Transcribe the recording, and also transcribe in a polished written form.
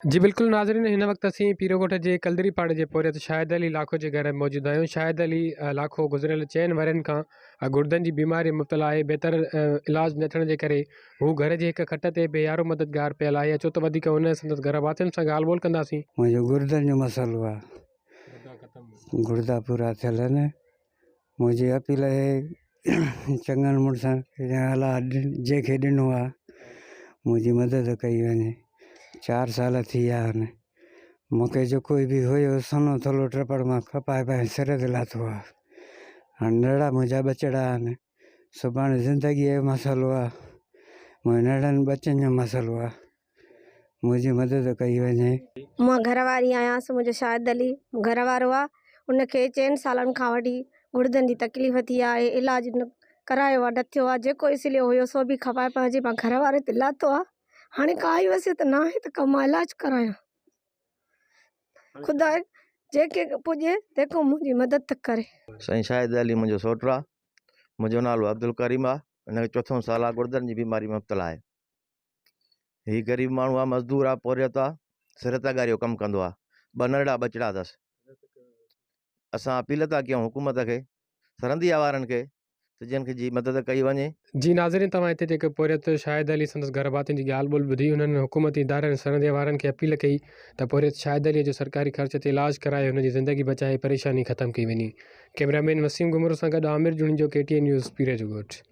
जी बिल्कुल नाज़रीन, हिन वक़्तु असीं पीरोकोट जे कलदरी पाड़े जे पोरियत शाहिद अली लाखो जे घर मौजूदु आहियूं। शाहिद अली लाखो गुज़िरियल 4 वरनि खां गुर्दनि जी बीमारी मुब्तला आहे। बहितर इलाज न थियण जे करे हू घर जे हिक खट ते बेयारो मददगार पियल आहे। अचो त वधीक हुन संदसि घर वातियुनि सां ॻाल्हि ॿोल कंदासीं। मुंहिंजो गुर्दनि जो मसइलो आहे, गुर्दा पूरा थियल आहिनि। मुंहिंजी अपील आहे चङनि मुड़ुसनि अला जंहिंखे ॾिनो आहे मुंहिंजी मदद कई वञे। 4 साल थी विया आहिनि। मूंखे जेको बि हुयो सनो थोलो ट्रपड़ मां खपाए पाए सिर ते लाथो आहे। हाणे नड़ा मुंहिंजा ॿचिड़ा आहिनि, सुभाणे ज़िंदगीअ जो मसइलो आहे, मुंहिंजे नड़नि ॿचनि जो मसइलो आहे, मुंहिंजी मदद कई वञे। मां घरवारी आहियां, मुंहिंजो शाहिद अली घर वारो आहे। उनखे 4 सालनि खां वठी गुर्दनि जी तकलीफ़ थी आहे। इलाज करायो आहे, न थियो आहे। जेको इसलिए हुयो सो बि खपाए पंहिंजे मां घर वारे ते लाथो आहे। हाणे काई वसियत न आहे त मां इलाज करायां। ख़ुदा जेके पुॼे जेको मुंहिंजी मदद करे। साईं शाहिद अली मुंहिंजो सोटु आहे। मुंहिंजो नालो अब्दुल करीम आहे। हिनखे 4 साल आहे, गुर्दनि जी बीमारी में मुब्तला आहे। हीउ ग़रीब माण्हू आहे, मज़दूर आहे, पोरियत आहे, सिरतगारी जो कमु कंदो आहे। 2 नंढड़ा ॿचिड़ा अथसि। असां अपील था कयूं हुकूमत खे, सरहंदी वारनि खे, त जिन खे जी मदद कई वञे। जी नाज़रीन, तव्हां हिते जेके पोरियत शाहिद अली संदसि घर वातियुनि जी ॻाल्हि ॿोल ॿुधी। हुननि हुकूमती इदारनि सरहंदे वारनि खे अपील कई त पोरियत शाहिद अलीअ जो सरकारी ख़र्च ते इलाज कराए हुनजी ज़िंदगी बचाए परेशानी ख़तमु कई वञे। कैमरामैन वसीम गुमरो सां गॾु आमिर जुणी जो KTN न्यूज़ पीरे जो ॻोठु।